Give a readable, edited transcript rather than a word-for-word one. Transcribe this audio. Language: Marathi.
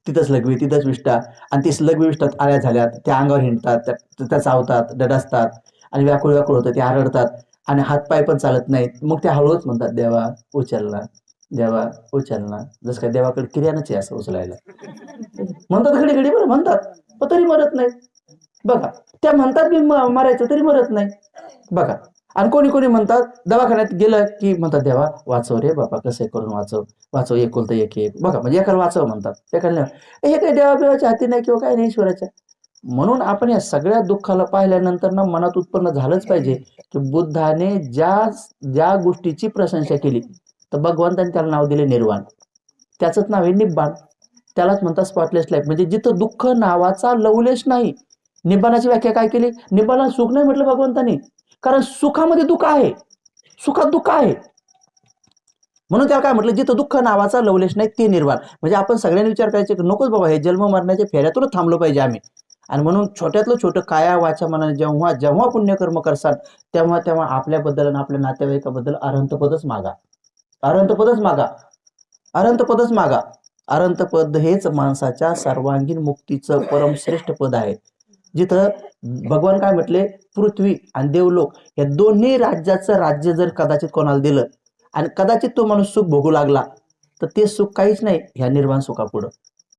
तिथंच लघवी तिथंच विष्ठा, आणि ती लघवी विष्ठात आल्या झाल्यात त्या अंगावर हिंडतात, त्या चावतात, डडासतात आणि व्याकुळ व्याकुळ होतं, ते आरडतात आणि हातपाय पण चालत नाहीत. मग ते हळूच म्हणतात, देवा उचलना, देवा उचलना. जसं काय देवाकडे किर्यानच आहे असं उचलायला. म्हणतात घडी घडी बरं म्हणतात, पण तरी मरत नाही. बघा, त्या म्हणतात मी मारायचं तरी मरत नाही. बघा, आणि कोणी कोणी म्हणतात दवाखान्यात गेलं की म्हणतात, देवा वाचव रे बाबा, कसं करून वाचव, वाचव, एकुलतं एक एक. बघा, म्हणजे एकाला वाचव म्हणतात, एकाला हे काही देवाबिवाच्या हाती नाही किंवा काही नाही ईश्वराच्या. म्हणून आपण या सगळ्या दुःखाला पाहिल्यानंतर ना मनात उत्पन्न झालंच पाहिजे की बुद्धाने ज्या ज्या गोष्टीची प्रशंसा केली, तर भगवंताने त्याला नाव दिले निर्वाण. त्याचंच नाव आहे निब्बाण. त्यालाच म्हणतात स्पॉटलेस लाईफ, म्हणजे जिथं दुःख नावाचा लवलेश नाही. निब्बाणाची व्याख्या काय केली? निब्बाणाला सुख नाही म्हटलं भगवंतानी, कारण सुखामध्ये दुःख आहे, सुखात दुःख आहे. म्हणून त्याला काय म्हटलं, जिथं दुःख नावाचा लवलेश नाही ते निर्वाण. म्हणजे आपण सगळ्यांनी विचार करायचे की नकोच बाबा, हे जन्म मरण्याच्या फेऱ्यातूनच थांबलो पाहिजे आम्ही. आणि म्हणून छोट्यातलं छोटं काया वाचा मनाने जेव्हा जेव्हा पुण्यकर्म करसाल, तेव्हा तेव्हा आपल्याबद्दल आणि आपल्या नातेवाईकाबद्दल अरहंतपदच मागा, अरहंतपदच मागा, अरहंतपदच मागा. अरहंतपद हेच माणसाच्या सर्वांगीण मुक्तीचं परमश्रेष्ठ पद आहे. जिथं भगवान काय म्हटले, पृथ्वी आणि देवलोक या दोन्ही राज्याचं राज्य जर कदाचित कोणाला दिलं आणि कदाचित तो माणूस सुख भोगू लागला, तर ते सुख काहीच नाही ह्या निर्वाण सुखापुढं.